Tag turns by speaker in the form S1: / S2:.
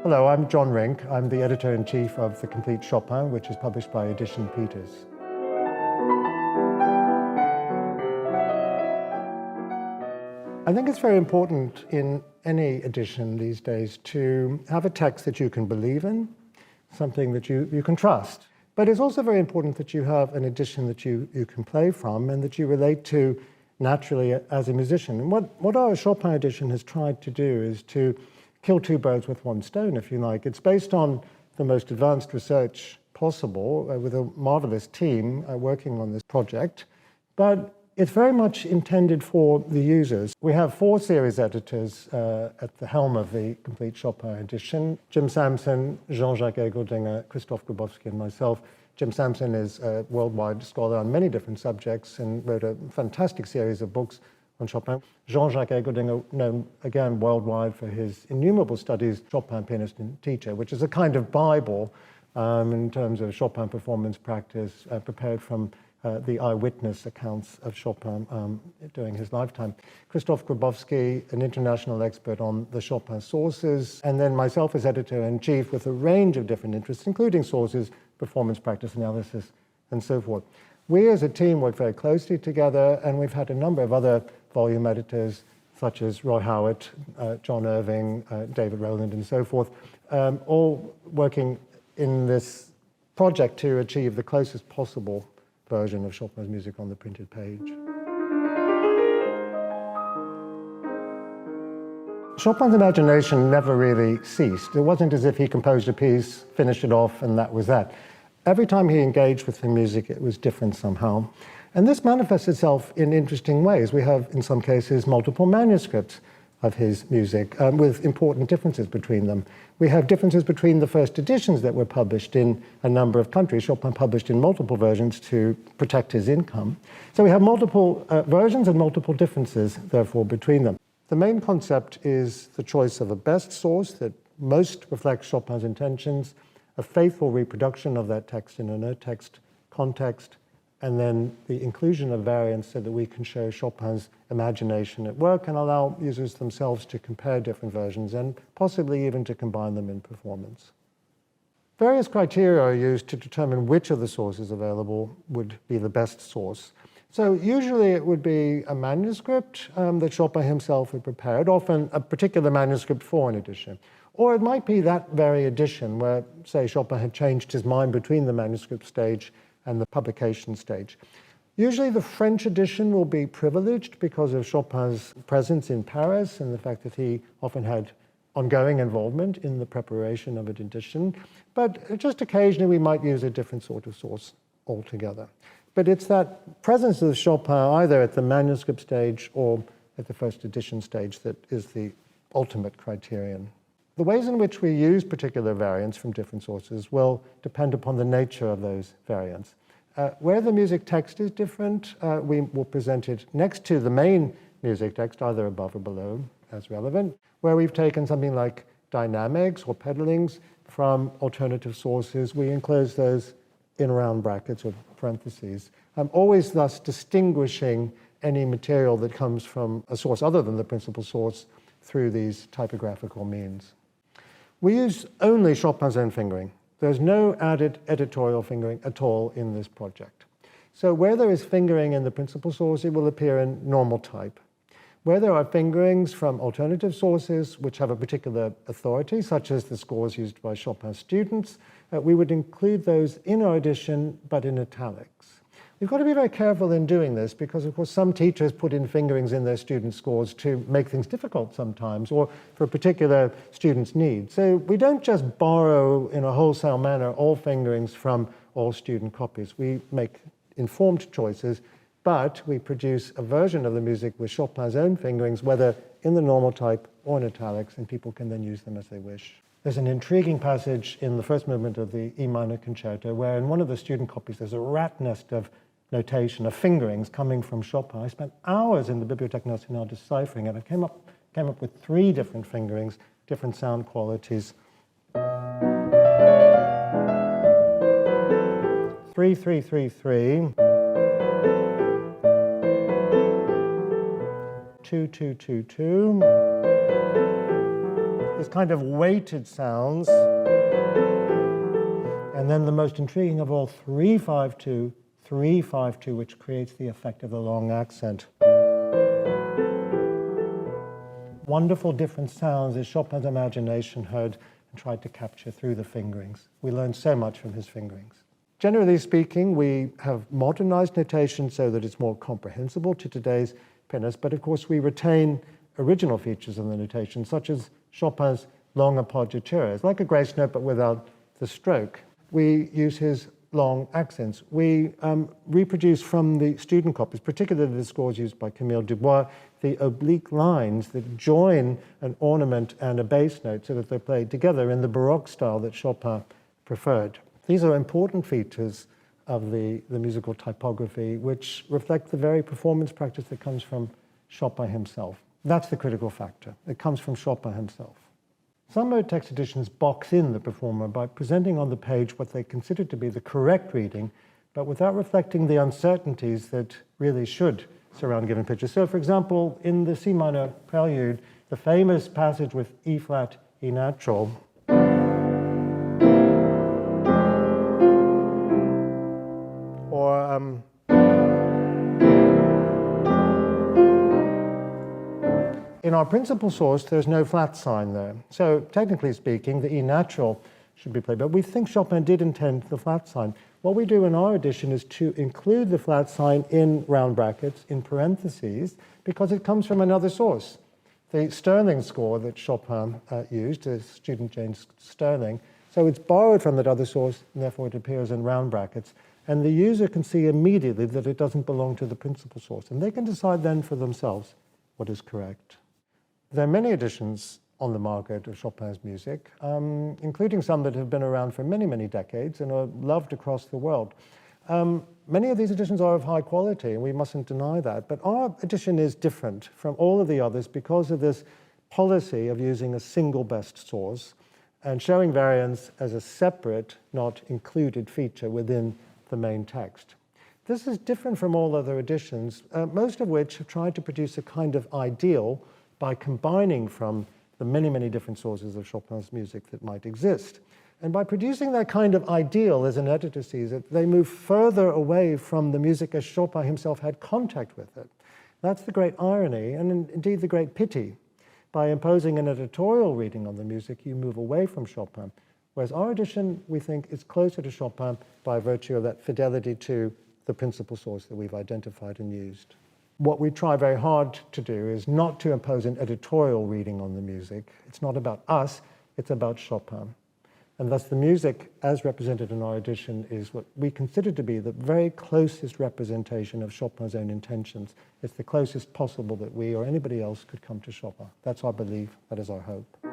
S1: Hello, I'm John Rink. I'm the editor-in-chief of the Complete Chopin, which is published by Edition Peters. I think it's very important in any edition these days to have a text that you can believe in, something that you can trust. But it's also very important that you have an edition that you can play from and that you relate to naturally as a musician. And what our Chopin edition has tried to do is to kill two birds with one stone, if you like. It's based on the most advanced research possible with a marvelous team working on this project, but it's very much intended for the users. We have 4 series editors at the helm of the Complete Chopin edition: Jim Sampson, Jean-Jacques Christophe Grabowski, and myself. Jim Sampson is a worldwide scholar on many different subjects and wrote a fantastic series of books on Chopin. Jean-Jacques known again worldwide for his innumerable studies, Chopin, pianist and teacher, which is a kind of Bible in terms of Chopin performance practice, prepared from the eyewitness accounts of Chopin during his lifetime. Christophe Grabowski, an international expert on the Chopin sources, and then myself as editor-in-chief with a range of different interests, including sources, performance practice analysis, and so forth. We as a team work very closely together, and we've had a number of other volume editors, such as Roy Howitt, John Irving, David Rowland, and so forth, all working in this project to achieve the closest possible version of Chopin's music on the printed page. Chopin's imagination never really ceased. It wasn't as if he composed a piece, finished it off, and that was that. Every time he engaged with the music, it was different somehow. And this manifests itself in interesting ways. We have, in some cases, multiple manuscripts of his music with important differences between them. We have differences between the first editions that were published in a number of countries. Chopin published in multiple versions to protect his income. So we have multiple versions and multiple differences, therefore, between them. The main concept is the choice of a best source that most reflects Chopin's intentions, a faithful reproduction of that text in a no-text context, and then the inclusion of variants so that we can show Chopin's imagination at work and allow users themselves to compare different versions and possibly even to combine them in performance. Various criteria are used to determine which of the sources available would be the best source. So usually it would be a manuscript that Chopin himself had prepared, often a particular manuscript for an edition. Or it might be that very edition where, say, Chopin had changed his mind between the manuscript stage and the publication stage. Usually the French edition will be privileged because of Chopin's presence in Paris and the fact that he often had ongoing involvement in the preparation of an edition. But just occasionally we might use a different sort of source altogether. But it's that presence of Chopin either at the manuscript stage or at the first edition stage that is the ultimate criterion. The ways in which we use particular variants from different sources will depend upon the nature of those variants. Where the music text is different, we will present it next to the main music text, either above or below, as relevant. Where we've taken something like dynamics or pedalings from alternative sources, we enclose those in round brackets or parentheses, always thus distinguishing any material that comes from a source other than the principal source through these typographical means. We use only Chopin's own fingering. There's no added editorial fingering at all in this project. So where there is fingering in the principal source, it will appear in normal type. Where there are fingerings from alternative sources which have a particular authority, such as the scores used by Chopin's students, we would include those in our edition, but in italics. We've got to be very careful in doing this because, of course, some teachers put in fingerings in their students' scores to make things difficult sometimes or for a particular student's need. So we don't just borrow in a wholesale manner all fingerings from all student copies. We make informed choices, but we produce a version of the music with Chopin's own fingerings, whether in the normal type or in italics, and people can then use them as they wish. There's an intriguing passage in the first movement of the E minor concerto where in one of the student copies there's a rat nest of notation, of fingerings coming from Chopin. I spent hours in the Bibliothèque Nationale deciphering it. I came up with 3 different fingerings, different sound qualities. 3-3-3-3, 2-2-2-2. this kind of weighted sounds. And then the most intriguing of all, 3-5-2, 3-5-2, which creates the effect of the long accent. Wonderful different sounds that Chopin's imagination heard and tried to capture through the fingerings. We learned so much from his fingerings. Generally speaking, we have modernized notation so that it's more comprehensible to today's pianists, but of course we retain original features of the notation, such as Chopin's long appoggiaturas, like a grace note but without the stroke. We use his long accents. We reproduce from the student copies, particularly the scores used by Camille Dubois, the oblique lines that join an ornament and a bass note so that they're played together in the Baroque style that Chopin preferred. These are important features of the musical typography, which reflect the very performance practice that comes from Chopin himself. That's the critical factor. It comes from Chopin himself. Some mode text editions box in the performer by presenting on the page what they consider to be the correct reading, but without reflecting the uncertainties that really should surround given pitches. So, for example, in the C minor prelude, the famous passage with E flat, E natural, or in our principal source, there's no flat sign there. So technically speaking, the E natural should be played, but we think Chopin did intend the flat sign. What we do in our edition is to include the flat sign in round brackets, in parentheses, because it comes from another source. The Sterling score that Chopin used, student James Sterling, so it's borrowed from that other source, and therefore it appears in round brackets. And the user can see immediately that it doesn't belong to the principal source, and they can decide then for themselves what is correct. There are many editions on the market of Chopin's music, including some that have been around for many, many decades and are loved across the world. Many of these editions are of high quality, and we mustn't deny that, but our edition is different from all of the others because of this policy of using a single best source and showing variants as a separate, not included feature within the main text. This is different from all other editions, most of which have tried to produce a kind of ideal by combining from the many, many different sources of Chopin's music that might exist. And by producing that kind of ideal, as an editor sees it, they move further away from the music as Chopin himself had contact with it. That's the great irony, and indeed the great pity. By imposing an editorial reading on the music, you move away from Chopin, whereas our edition, we think, is closer to Chopin by virtue of that fidelity to the principal source that we've identified and used. What we try very hard to do is not to impose an editorial reading on the music. It's not about us, it's about Chopin. And thus the music, as represented in our edition, is what we consider to be the very closest representation of Chopin's own intentions. It's the closest possible that we or anybody else could come to Chopin. That's our belief, that is our hope.